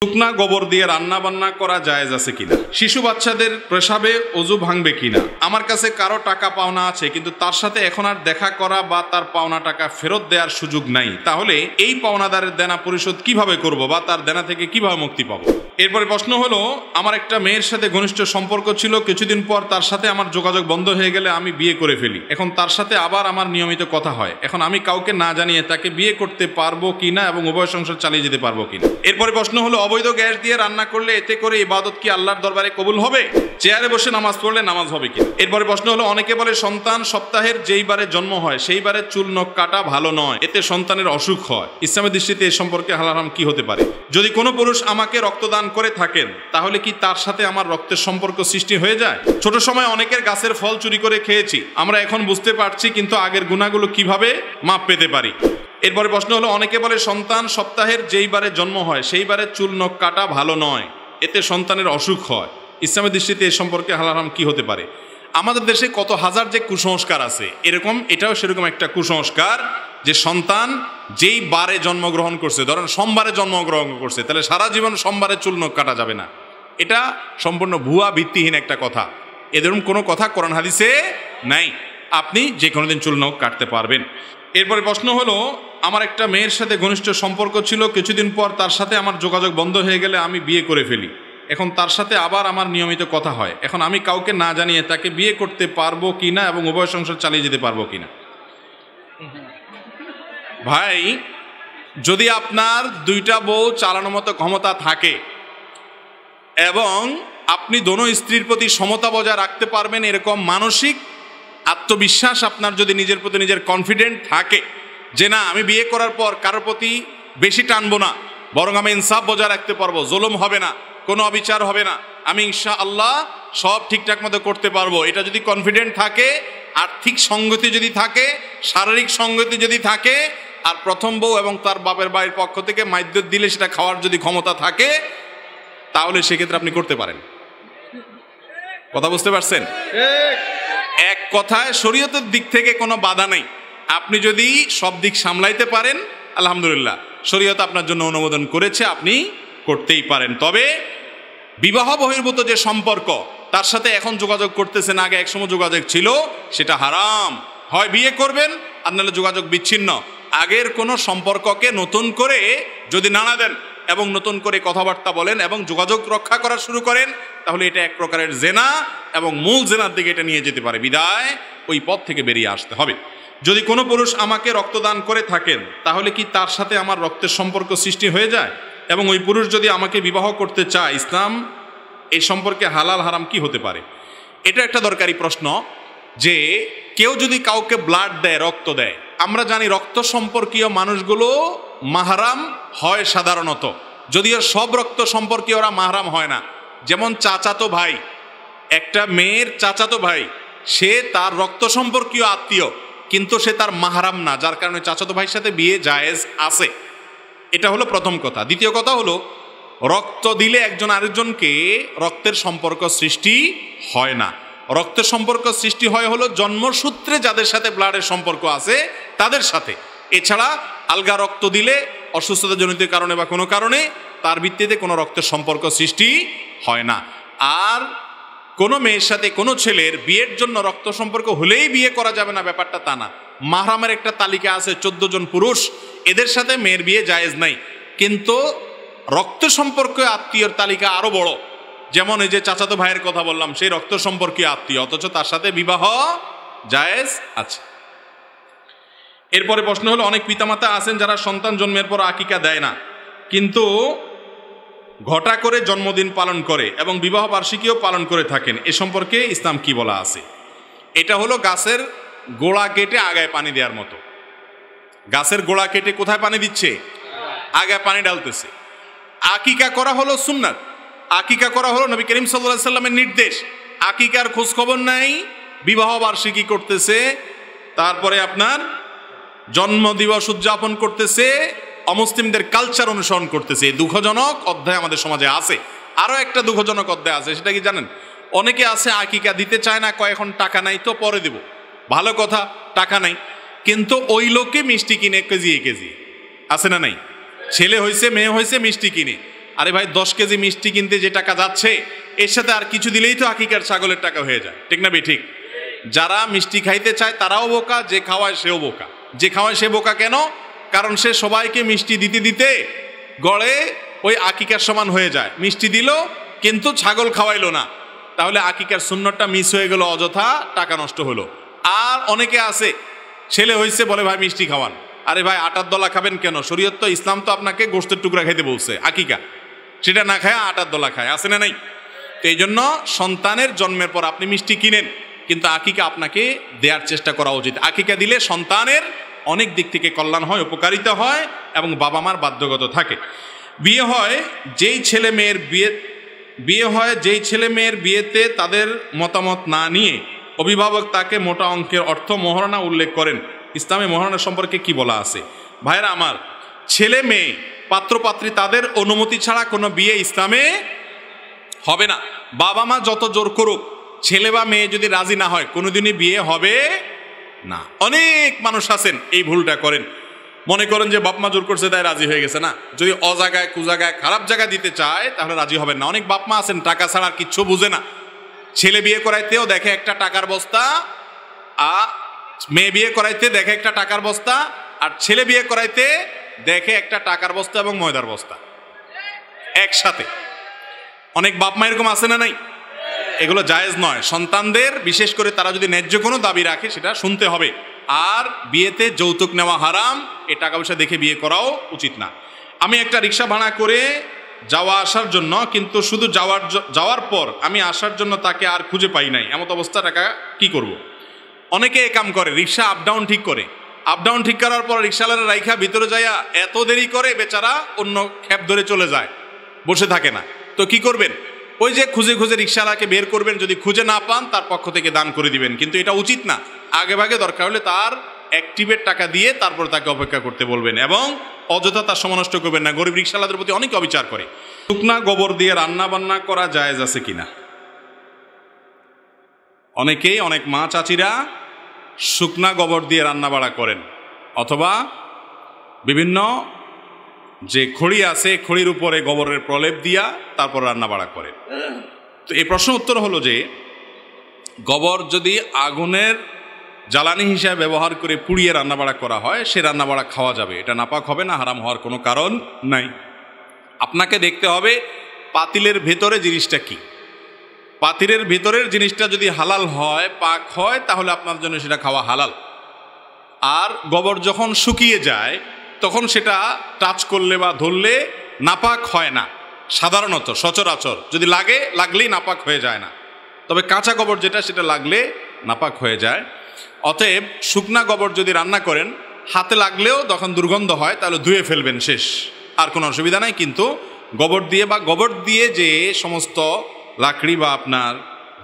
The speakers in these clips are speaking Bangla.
শুকনা গোবর দিয়ে রান্না বান্না করা জায়েজ আছে কিনা, শিশু বাচ্চাদের পেশাবে ওযু ভাঙবে কিনা, আমার কাছে কারো টাকা পাওনা আছে কিন্তু তার সাথে এখন আর দেখা করা বা তার পাওনা টাকা ফেরত দেওয়ার সুযোগ নাই, তাহলে এই পাওনাদারের দেনা পরিশোধ কিভাবে করব বা তার দেনা থেকে কিভাবে মুক্তি পাবো। এরপরে প্রশ্ন হলো, আমার একটা মেয়ের সাথে ঘনিষ্ঠ সম্পর্ক ছিল, কিছুদিন পর তার সাথে আমার যোগাযোগ বন্ধ হয়ে গেলে আমি বিয়ে করে ফেলি, এখন তার সাথে আবার আমার নিয়মিত কথা হয়, এখন আমি কাউকে না জানিয়ে তাকে বিয়ে করতে পারবো কিনা এবং উভয় সংসার চালিয়ে যেতে পারবো কিনা। এরপরে প্রশ্ন হলো, অবৈধ গ্যাস দিয়ে রান্না করলে এতে করে ইবাদত কি আল্লাহর দরবারে কবুল হবে, চেয়ারে বসে নামাজ পড়লে নামাজ হবে কিনা। এরপরে প্রশ্ন হলো, অনেকে বলে সন্তান সপ্তাহের যেই বারে জন্ম হয় সেই বারে চুল নখ কাটা ভালো নয়, এতে সন্তানের অসুখ হয়, ইসলামের দৃষ্টিতে এ সম্পর্কে হালাল হারাম কি হতে পারে। যদি কোনো পুরুষ আমাকে রক্তদান করে থাকেন তাহলে কি তার সাথে আমার রক্তের সম্পর্ক সৃষ্টি হয়ে যায়। ছোট সময় অনেকের গাছের ফল চুরি করে খেয়েছি, আমরা এখন বুঝতে পারছি কিন্তু আগের গুনাহগুলো কিভাবে মাপ পেতে পারি। এরপরে প্রশ্ন হলো, অনেকে বলে সন্তান সপ্তাহের যেই বারে জন্ম হয় সেই বারে চুল নখ কাটা ভালো নয়, এতে সন্তানের অসুখ হয়, ইসলামের দৃষ্টিতে এ সম্পর্কে হালাল হারাম কি হতে পারে। আমাদের দেশে কত হাজার যে কুসংস্কার আছে, এটাও সেরকম একটা কুসংস্কার যে সন্তান যেই বারে জন্মগ্রহণ করছে, ধরেন সোমবারে জন্মগ্রহণ করছে, তাহলে সারা জীবন সোমবারে চুল নখ কাটা যাবে না। এটা সম্পূর্ণ ভুয়া ভিত্তিহীন একটা কথা, এরকম কোনো কথা কোরআন হাদিসে নাই, আপনি যে কোনো দিন চুল নখ কাটতে পারবেন। এরপরে প্রশ্ন হলো, আমার একটা মেয়ের সাথে ঘনিষ্ঠ সম্পর্ক ছিল, কিছুদিন পর তার সাথে আমার যোগাযোগ বন্ধ হয়ে গেলে আমি বিয়ে করে ফেলি, এখন তার সাথে আবার আমার নিয়মিত কথা হয়, এখন আমি কাউকে না জানিয়ে তাকে বিয়ে করতে পারবো কিনা এবং উভয় সংসার চালিয়ে যেতে পারবো কিনা। ভাই, যদি আপনার দুইটা বউ চালানোর মতো ক্ষমতা থাকে এবং আপনি দোনো স্ত্রীর প্রতি সমতা বজায় রাখতে পারবেন এরকম মানসিক আত্মবিশ্বাস আপনার যদি নিজের প্রতি নিজের কনফিডেন্ট থাকে যে না আমি বিয়ে করার পর কারোর প্রতি বেশি টানবো না, বরং আমি ইনসাফ বজায় রাখতে পারবো, জুলুম হবে না, কোনো অবিচার হবে না, আমি ইনশাআল্লাহ সব ঠিকঠাক মতো করতে পারবো, এটা যদি কনফিডেন্ট থাকে, আর্থিক সঙ্গতি যদি থাকে, শারীরিক সঙ্গতি যদি থাকে, আর প্রথম বউ এবং তার বাপের বাড়ির পক্ষ থেকে মাইদ্যত দিলে সেটা খাওয়ার যদি ক্ষমতা থাকে, তাহলে সেক্ষেত্রে আপনি করতে পারেন। কথা বুঝতে পারছেন? এক কথায় শরীয়তের দিক থেকে কোনো বাধা নেই, আপনি যদি সব দিক সামলাইতে পারেন আলহামদুলিল্লাহ, শরীয়ত আপনার জন্য অনুমোদন করেছে, আপনি করতেই পারেন। তবে বিবাহ বহির্ভূত যে সম্পর্ক, তার সাথে এখন যোগাযোগ করতেছেন, আগে একসময় যোগাযোগ ছিল, সেটা হারাম। হয় বিয়ে করবেন আর নাহলে যোগাযোগ বিচ্ছিন্ন। আগের কোনো সম্পর্ককে নতুন করে যদি নাড়া দেন এবং নতুন করে কথাবার্তা বলেন এবং যোগাযোগ রক্ষা করা শুরু করেন, তাহলে এটা এক প্রকারের জেনা এবং মূল জেনার দিকে এটা নিয়ে যেতে পারে, বিদায় ওই পথ থেকে বেরিয়ে আসতে হবে। যদি কোনো পুরুষ আমাকে রক্তদান করে থাকেন তাহলে কি তার সাথে আমার রক্তের সম্পর্ক সৃষ্টি হয়ে যায়, এবং ওই পুরুষ যদি আমাকে বিবাহ করতে চায়, ইসলাম এই সম্পর্কে হালাল হারাম কি হতে পারে। এটা একটা দরকারি প্রশ্ন, যে কেউ যদি কাউকে ব্লাড দেয়, রক্ত দেয়, আমরা জানি রক্ত সম্পর্কীয় মানুষগুলো মাহরাম হয় সাধারণত, যদিও সব রক্ত সম্পর্কীয়রা মাহরাম হয় না। যেমন চাচাতো ভাই, একটা মেয়ের চাচাতো ভাই, সে তার রক্ত সম্পর্কীয় আত্মীয় কিন্তু সে তার মাহরাম না, যার কারণে চাচাতো ভাইয়ের সাথে বিয়ে জায়েজ আছে। এটা হলো প্রথম কথা। দ্বিতীয় কথা হলো, রক্ত দিলে একজন আরেকজনকে রক্তের সম্পর্ক সৃষ্টি হয় না। রক্তের সম্পর্ক সৃষ্টি হয় হলো জন্মসূত্রে যাদের সাথে ব্লাডের সম্পর্ক আছে তাদের সাথে, এছাড়া আলগা রক্ত দিলে অসুস্থতাজনিত কারণে বা কোনো কারণে তার ভিত্তিতে কোনো রক্তের সম্পর্ক সৃষ্টি হয় না। আর কোনো মেয়ের সাথে কোনো ছেলের বিয়ের জন্য রক্ত সম্পর্ক হলেই বিয়ে করা যাবে না, ব্যাপারটা তা না। মাহরামের একটা তালিকা আছে, 14 জন পুরুষ, এদের সাথে মেয়ের বিয়ে জায়েজ নাই। কিন্তু রক্ত সম্পর্কীয় আত্মীয়র তালিকা আরো বড়, যেমন এই যে চাচাতো ভাইয়ের কথা বললাম, সেই রক্ত সম্পর্কীয় আত্মীয়, অথচ তার সাথে বিবাহ জায়েজ আছে। এরপরে প্রশ্ন হলো, অনেক পিতামাতা আছেন যারা সন্তান জন্মের পর আকিকা দেয় না, কিন্তু ঘটা করে জন্মদিন পালন করে এবং বিবাহ বার্ষিকীও পালন করে থাকেন, এ সম্পর্কে ইসলাম কি বলা আছে। এটা হলো গাছের গোড়া কেটে আগায় পানি দেওয়ার মতো। গাছের গোড়া কেটে কোথায় পানি দিচ্ছে? আগায় পানি ঢালতেছে। আকিকা করা হলো সুন্নাত, আকিকা করা হলো নবী করিম সাল্লাল্লাহু আলাইহি সাল্লামের নির্দেশ। আকিকার খোঁজ খবর নাই, বিবাহ বার্ষিকী করতেছে, তারপরে আপনার জন্মদিবস উদযাপন করতেছে, অমুসলিমদের কালচার অনুসরণ করতেছে। দুঃখজনক অধ্যায় আমাদের সমাজে আছে। আরো একটা দুঃখজনক অধ্যায় আছে, সেটা কি জানেন? অনেকে আছে আকিকা দিতে চায় না, কয় এখন টাকা নাই তো পরে দেব। ভালো কথা, টাকা নাই, কিন্তু ওই লোকে মিষ্টি কিনে কেজি কেজি, আছে না নাই? ছেলে হয়েছে মেয়ে হয়েছে মিষ্টি কিনে, আরে ভাই 10 কেজি মিষ্টি কিনতে যে টাকা যাচ্ছে এর সাথে আর কিছু দিলেই তো আকিকার ছাগলের টাকা হয়ে যায়, ঠিক না ঠিক? যারা মিষ্টি খাইতে চায় তারাও বোকা, যে খাওয়ায় সেও বোকা। যে খাওয়ায় সে বোকা কেন? কারণ সে সবাইকে মিষ্টি দিতে দিতে গড়ে ওই আকিকার সমান হয়ে যায়। মিষ্টি দিল কিন্তু ছাগল খাওয়াইলো না, তাহলে আকিকার সুন্নতটা মিস হয়ে গেল, অযথা টাকা নষ্ট হলো। আর অনেকে আছে ছেলে হয়েছে বলে ভাই মিষ্টি খাওয়ান। আরে ভাই আটার দলা খাবেন কেন? শরীয়ত তো, ইসলাম তো আপনাকে গোশতের টুকরা খাইতে বলছে, আকিকা সেটা না খায় আটার দলা খায়, আছে না নাই? তো এই জন্য সন্তানের জন্মের পর আপনি মিষ্টি কিনেন, কিন্তু আকিকা আপনাকে দেওয়ার চেষ্টা করা উচিত। আকিকা দিলে সন্তানের অনেক দিক থেকে কল্যাণ হয়, উপকারিতা হয় এবং বাবা মার বাধ্যগত থাকে। বিয়ে হয় যেই ছেলে মেয়ের বিয়েতে তাদের মতামত না নিয়ে অভিভাবক তাকে মোটা অঙ্কের অর্থ মোহরানা উল্লেখ করেন, ইসলামে মোহরানা সম্পর্কে কি বলা আছে? ভাইরা আমার, ছেলে মেয়ে পাত্রপাত্রী তাদের অনুমতি ছাড়া কোনো বিয়ে ইসলামে হবে না। বাবা মা যত জোর করুক, ছেলে বা মেয়ে যদি রাজি না হয় কোনোদিনই বিয়ে হবে না। অনেক মানুষ আছেন এই ভুলটা করেন, মনে করেন যে বাপ মা জোর করছে তাই রাজি হয়ে গেছে। না, যদি অজাগায় কুজাগায় খারাপ জায়গা দিতে চায় তাহলে রাজি হবেন না। অনেক বাপ মা আছেন টাকা ছাড়া আর কিচ্ছু বুঝে না। ছেলে বিয়ে করাইতেও দেখে একটা টাকার বস্তা, মেয়ে বিয়ে করাইতে দেখে একটা টাকার বস্তা, আর ছেলে বিয়ে করাইতে দেখে একটা টাকার বস্তা এবং ময়দার বস্তা একসাথে। অনেক বাপ মা এরকম আছে না নাই? এগুলো জায়েজ নয়। সন্তানদের বিশেষ করে তারা যদি ন্যায্য কোনো দাবি রাখে সেটা শুনতে হবে। আর বিয়েতে যৌতুক নেওয়া হারাম, এ টাকা পয়সা দেখে বিয়ে করাও উচিত না। আমি একটা রিক্সা ভাড়া করে যাওয়া আসার জন্য, কিন্তু শুধু যাওয়ার পর আমি আসার জন্য তাকে আর খুঁজে পাই নাই, এমন অবস্থা টাকা কি করব? অনেকে এ কাম করে, রিক্সা আপ ডাউন ঠিক করে, আপ ডাউন ঠিক করার পর রিক্সাওয়ালা রাইখা ভিতরে যাইয়া এত দেরি করে বেচারা অন্য ক্যাব ধরে চলে যায়, বসে থাকে না। তো কি করবেন? ওই যে খুঁজে খুঁজে রিক্সাওয়ালাকে বের করবেন, যদি খুঁজে না পান তার পক্ষ থেকে দান করে দিবেন। কিন্তু এটা উচিত না। আগে ভাগে দরকার হলে তার অ্যাক্টিভেট টাকা দিয়ে তারপর তাকে অপেক্ষা করতে বলবেন এবং অযথা তার সময় নষ্ট করবেন না। গরিব রিক্সাওয়ালাদের প্রতি অনেক অবিচার করে। শুকনা গোবর দিয়ে রান্না বান্না করা জায়েজ আছে কিনা? অনেকেই, অনেক মা চাচিরা শুকনা গোবর দিয়ে রান্না বাড়া করেন, অথবা বিভিন্ন যে খড়ি আছে খড়ির উপরে গোবরের প্রলেপ দিয়া তারপর রান্না বাড়া করে। তো এই প্রশ্ন উত্তর হলো যে গোবর যদি আগুনের জ্বালানি হিসাবে ব্যবহার করে পুড়িয়ে রান্নাবাড়া করা হয়, সে রান্নাবাড়া খাওয়া যাবে, এটা নাপাক হবে না, হারাম হওয়ার কোনো কারণ নাই। আপনাকে দেখতে হবে পাতিলের ভেতরে জিনিসটা কি। পাতিলের ভেতরের জিনিসটা যদি হালাল হয়, পাক হয়, তাহলে আপনার জন্য সেটা খাওয়া হালাল। আর গোবর যখন শুকিয়ে যায় তখন সেটা টাচ করলে বা ধরলে নাপাক হয় না সাধারণত, সচরাচর। যদি লাগলেই নাপাক হয়ে যায় না, তবে কাঁচা গোবর যেটা সেটা লাগলে নাপাক হয়ে যায়। অতএব শুকনা গোবর যদি রান্না করেন, হাতে লাগলেও তখন দুর্গন্ধ হয়, তাহলে ধুয়ে ফেলবেন, শেষ, আর কোনো অসুবিধা নাই। কিন্তু গোবর দিয়ে বা গোবর দিয়ে যে সমস্ত লাকড়ি বা আপনার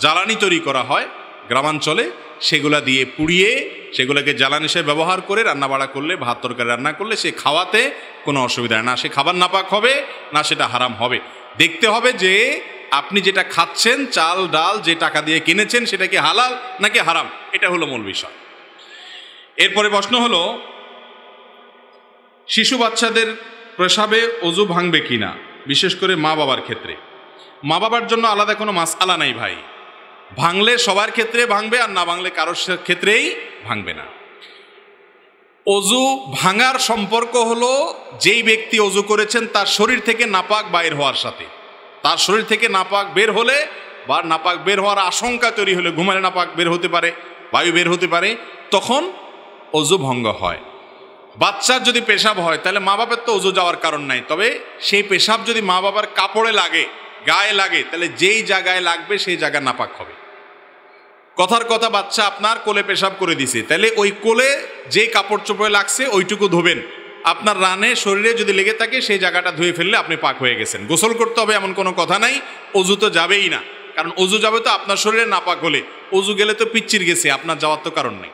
জ্বালানি তৈরি করা হয় গ্রামাঞ্চলে, সেগুলা দিয়ে পুড়িয়ে সেগুলোকে জ্বালানি হিসেবে ব্যবহার করে রান্নাবাড়া করলে, ভাত তরকারি রান্না করলে সে খাওয়াতে কোনো অসুবিধা না। সে খাবার নাপাক হবে না, সেটা হারাম হবে। দেখতে হবে যে আপনি যেটা খাচ্ছেন, চাল ডাল যে টাকা দিয়ে কিনেছেন, সেটা কি হালাল নাকি হারাম, এটা হলো মূল বিষয়। এরপরে প্রশ্ন হলো শিশু বাচ্চাদের প্রসাবে অজু ভাঙবে কিনা, বিশেষ করে মা বাবার ক্ষেত্রে। মা বাবার জন্য আলাদা কোনো মাসআলা নাই ভাই, ভাঙলে সবার ক্ষেত্রে ভাঙবে, আর না ভাঙলে কারোর ক্ষেত্রেই ভাঙবে না। অজু ভাঙার সম্পর্ক হলো যেই ব্যক্তি অজু করেছেন তার শরীর থেকে নাপাক বাইর হওয়ার সাথে। তার শরীর থেকে নাপাক বের হলে বা নাপাক বের হওয়ার আশঙ্কা তৈরি হলে, ঘুমালে নাপাক বের হতে পারে, বায়ু বের হতে পারে, তখন অজু ভঙ্গ হয়। বাচ্চার যদি পেশাব হয় তাহলে মা বাবার তো অজু যাওয়ার কারণ নাই, তবে সেই পেশাব যদি মা বাবার কাপড়ে লাগে, গায়ে লাগে, তাহলে যেই জায়গায় লাগবে সেই জায়গা নাপাক হবে। কথার কথা, বাচ্চা আপনার কোলে পেশাব করে দিছে, তাহলে ওই কোলে যে কাপড় চোপড়ে লাগছে ওইটুকু ধোবেন। আপনার রানে শরীরে যদি লেগে থাকে সেই জায়গাটা ধুয়ে ফেললে আপনি পাক হয়ে গেছেন। গোসল করতে হবে এমন কোনো কথা নাই, অজু তো যাবেই না, কারণ অজু যাবে তো আপনার শরীরে নাপাক হলে। অজু গেলে তো পিচ্চির গেছে, আপনার যাওয়ার তো কারণ নেই।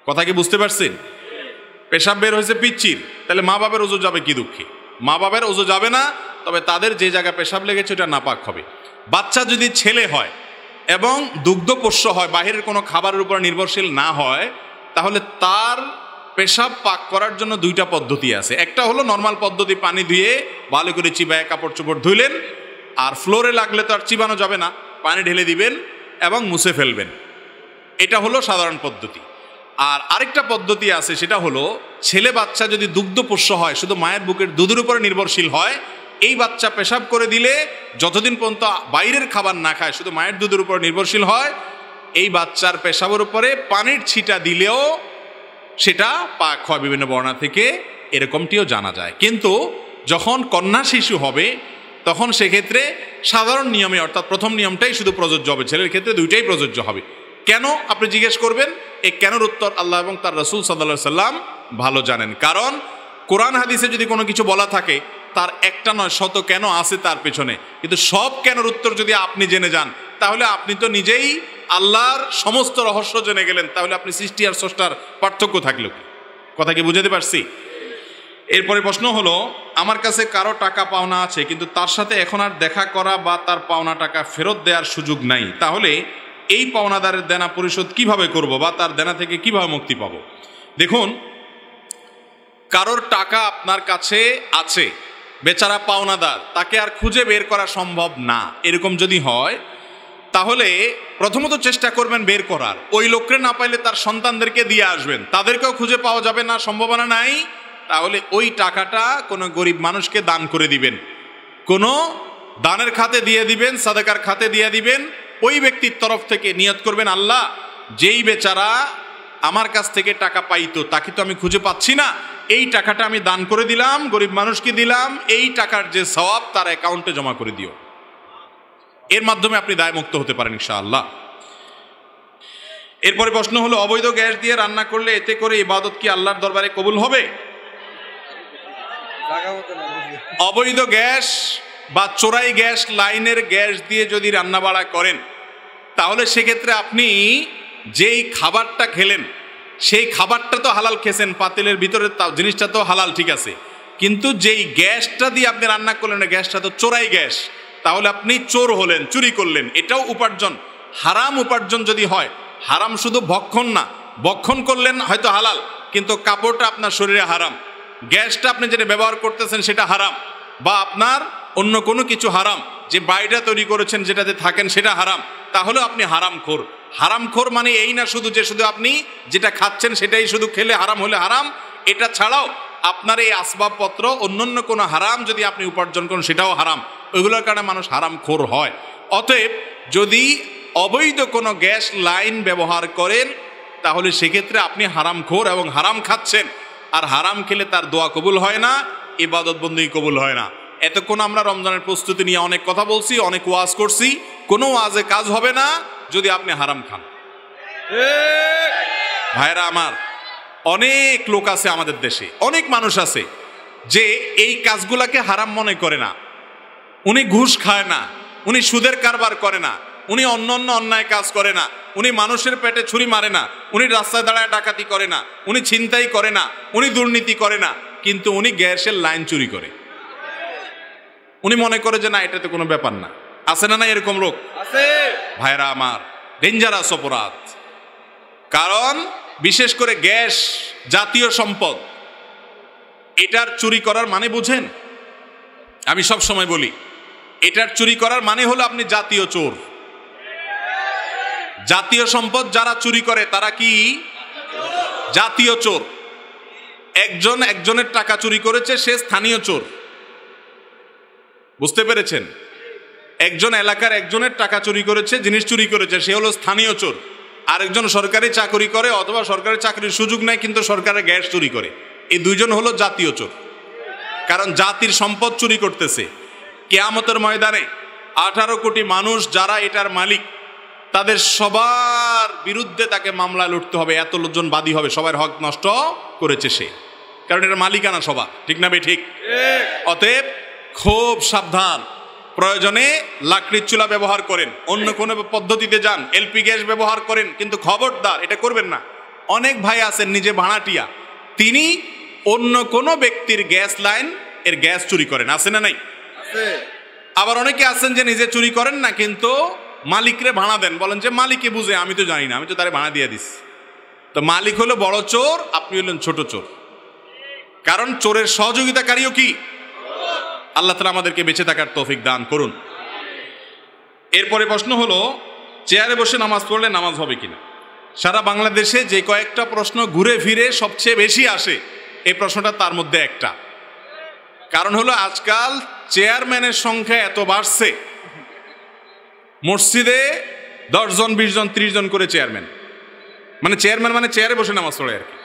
কথা কি বুঝতে পারছেন? পেশাব বের হয়েছে পিচ্চির, তাহলে মা বাবার অজু যাবে কি দুঃখে? মা বাবার অজু যাবে না, তবে তাদের যে জায়গায় পেশাব লেগেছে ওটা নাপাক হবে। বাচ্চা যদি ছেলে হয় এবং দুগ্ধপোষ্য হয়, বাহিরের কোনো খাবারের উপর নির্ভরশীল না হয়, তাহলে তার পেশাব পাক করার জন্য দুইটা পদ্ধতি আছে। একটা হলো নর্মাল পদ্ধতি, পানি ধুয়ে ভালো করে চিবায় কাপড় চোপড় ধুইলেন, আর ফ্লোরে লাগলে তো আর চিবানো যাবে না, পানি ঢেলে দিবেন এবং মুছে ফেলবেন। এটা হলো সাধারণ পদ্ধতি। আর আরেকটা পদ্ধতি আছে, সেটা হলো ছেলে বাচ্চা যদি দুগ্ধপোষ্য হয়, শুধু মায়ের বুকের দুধের উপরে নির্ভরশীল হয়, এই বাচ্চা পেশাব করে দিলে যতদিন পর্যন্ত বাইরের খাবার না খায়, শুধু মায়ের দুধের উপর নির্ভরশীল হয়, এই বাচ্চার পেশাবের উপরে পানির ছিটা দিলেও সেটা পাক হয় বিভিন্ন বর্ণা থেকে, এরকমটিও জানা যায়। কিন্তু যখন কন্যা শিশু হবে তখন সেক্ষেত্রে সাধারণ নিয়মে, অর্থাৎ প্রথম নিয়মটাই শুধু প্রযোজ্য হবে, ছেলের ক্ষেত্রে দুইটাই প্রযোজ্য হবে। কেন আপনি জিজ্ঞেস করবেন, এই কেনর উত্তর আল্লাহ এবং তার রাসূল সাল্লাল্লাহু আলাইহি সাল্লাম ভালো জানেন। কারণ কোরআন হাদিসে যদি কোনো কিছু বলা থাকে, তার একটা নয় শত কেন আছে তার পেছনে, কিন্তু সব কেনর উত্তর যদি আপনি জেনে যান, তাহলে আপনি তো নিজেই আল্লাহর সমস্ত রহস্য জেনে গেলেন। তাহলে আপনি সৃষ্টি আর স্রষ্টার পার্থক্য থাকলো। কথা কি বুঝাতে পারছি? এরপরে প্রশ্ন হলো, আমার কাছে কারো টাকা পাওনা আছে, কিন্তু তার সাথে এখন আর দেখা করা বা তার পাওনা টাকা ফেরত দেওয়ার সুযোগ নাই, তাহলে এই পাওনাদারের দেনা পরিশোধ কিভাবে করব বা তার দেনা থেকে কিভাবে মুক্তি পাব? দেখুন, কারোর টাকা আপনার কাছে আছে, বেচারা পাওনাদার, তাকে আর খুঁজে বের করা সম্ভব না, এরকম যদি হয় তাহলে প্রথমত চেষ্টা করবেন বের করার। ওই লোককে না পাইলে তার সন্তানদেরকে দিয়ে আসবেন, তাদেরকেও খুঁজে পাওয়া যাবে না, সম্ভাবনা নাই, তাহলে ওই টাকাটা কোনো গরিব মানুষকে দান করে দিবেন, কোনো দানের খাতে দিয়ে দিবেন, সাদাকার খাতে দিয়ে দিবেন। ওই ব্যক্তির তরফ থেকে নিয়ত করবেন, আল্লাহ, যেই বেচারা আমার কাছ থেকে টাকা পাইতো তাকে তো আমি খুঁজে পাচ্ছি না, এই টাকাটা আমি দান করে দিলাম, গরিব মানুষকে দিলাম, এই টাকার যে সওয়াব তার অ্যাকাউন্টে জমা করে দিও। এর মাধ্যমে আপনি দায়মুক্ত হতে পারেন ইনশাআল্লাহ। এরপরে প্রশ্ন হলো, অবৈধ গ্যাস দিয়ে রান্না করলে এতে করে ইবাদত কি আল্লাহর দরবারে কবুল হবে? অবৈধ গ্যাস বা চোরাই গ্যাস, লাইনের গ্যাস দিয়ে যদি রান্না বাড়া করেন, তাহলে সেক্ষেত্রে আপনি যেই খাবারটা খেলেন সেই খাবারটা তো হালাল খেয়েছেন, পাতিলের ভিতরে জিনিসটা তো হালাল, ঠিক আছে, কিন্তু যেই গ্যাসটা দিয়ে আপনি রান্না করলেন গ্যাসটা তো চোরাই গ্যাস, তাহলে আপনি চোর হলেন, চুরি করলেন। এটাও উপার্জন, হারাম উপার্জন যদি হয়। হারাম শুধু ভক্ষণ না, ভক্ষণ করলেন হয়তো হালাল, কিন্তু কাপড়টা আপনার শরীরে হারাম, গ্যাসটা আপনি যেটা ব্যবহার করতেছেন সেটা হারাম, বা আপনার অন্য কোনো কিছু হারাম, যে বাড়িটা তৈরি করেছেন যেটাতে থাকেন সেটা হারাম, তাহলে আপনি হারামখোর। হারামখোর মানে এই না শুধু যে শুধু আপনি যেটা খাচ্ছেন সেটাই শুধু খেলে হারাম হলে হারাম, এটা ছাড়াও আপনার এই আসবাবপত্র অন্যান্য কোনো হারাম যদি আপনি উপার্জন করেন সেটাও হারাম, ওইগুলোর কারণে মানুষ হারামখোর হয়। অতএব যদি অবৈধ কোনো গ্যাস লাইন ব্যবহার করেন তাহলে সেক্ষেত্রে আপনি হারামখোর এবং হারাম খাচ্ছেন, আর হারাম খেলে তার দোয়া কবুল হয় না, ইবাদত বন্দেগী কবুল হয় না। এতক্ষণ আমরা রমজানের প্রস্তুতি নিয়ে অনেক কথা বলছি, অনেক ওয়াজ করছি, কোনো ওয়াজে কাজ হবে না যদি আপনি হারাম খান। ভাইরা আমার, অনেক লোক আছে আমাদের দেশে, অনেক মানুষ আছে যে এই কাজগুলাকে হারাম মনে করে না। উনি ঘুষ খায় না, উনি সুদের কারবার করে না, উনি অন্য অন্যায় কাজ করে না, উনি মানুষের পেটে ছুরি মারে না, উনি রাস্তায় দাঁড়ায় ডাকাতি করে না, উনি ছিনতাই করে না, উনি দুর্নীতি করে না, কিন্তু উনি গ্যাসের লাইন চুরি করে। উনি মনে করে যে না, এটাতে কোনো ব্যাপার না। আছে না? না এরকম লোক আছে। ভাইরা আমার, ডেঞ্জারাস অপরাধ। কারণ বিশেষ করে গ্যাস জাতীয় সম্পদ, এটার চুরি করার মানে বুঝেন? আমি সব সময় বলি, এটার চুরি করার মানে হলো আপনি জাতীয় চোর। জাতীয় সম্পদ যারা চুরি করে তারা কি জাতীয় চোর। একজনের টাকা চুরি করেছে, সে স্থানীয় চোর। বুঝতে পেরেছেন? একজন এলাকার একজনের টাকা চুরি করেছে, জিনিস চুরি করেছে, সে হলো স্থানীয় চোর। আরেকজন সরকারি চাকরি করে অথবা সরকারি চাকরির সুযোগ নেয় কিন্তু সরকারের গ্যাস চুরি করে, এই দুইজন হলো জাতীয় চোর। কারণ জাতির সম্পদ চুরি করতেছে। কিয়ামতের ময়দানে 18 কোটি মানুষ যারা এটার মালিক, তাদের সবার বিরুদ্ধে তাকে মামলায় লড়তে হবে। এত লোকজন বাদী হবে, সবার হক নষ্ট করেছে সে, কারণ এটার মালিকানা সবার, ঠিক না বে ঠিক? অতএব খুব সাবধান। প্রয়োজনে লাকড়ির চুলা ব্যবহার করেন, অন্য কোনো পদ্ধতিতে যান, এলপি গ্যাস ব্যবহার করেন, কিন্তু খবরদার এটা করবেন না। অনেক ভাই আছেন নিজে ভাড়াটিয়া, তিনি অন্য কোনো ব্যক্তির গ্যাস লাইন এর গ্যাস চুরি করেন, আছে না নাই? আবার অনেকে আছেন যে নিজে চুরি করেন না, কিন্তু মালিকরে ভাড়া দেন, বলেন যে মালিকে বুঝে, আমি তো জানি না, আমি তো তারে ভাড়া দিয়ে দিস। তো মালিক হলো বড় চোর, আপনি হলেন ছোট চোর, কারণ চোরের সহযোগিতাকারীও কি আল্লাহ তাআলা আমাদেরকে বেঁচে থাকার তৌফিক দান করুন। এরপরে প্রশ্ন হলো, চেয়ারে বসে নামাজ পড়লে নামাজ হবে কিনা। সারা বাংলাদেশে যে কয়েকটা প্রশ্ন ঘুরে ফিরে সবচেয়ে বেশি আসে, এই প্রশ্নটা তার মধ্যে একটা। কারণ হলো আজকাল চেয়ারম্যানের সংখ্যা এত বাড়ছে, মসজিদে 10 জন 20 জন 30 জন করে চেয়ারম্যান, মানে চেয়ারম্যান মানে চেয়ারে বসে নামাজ পড়ে আর কি।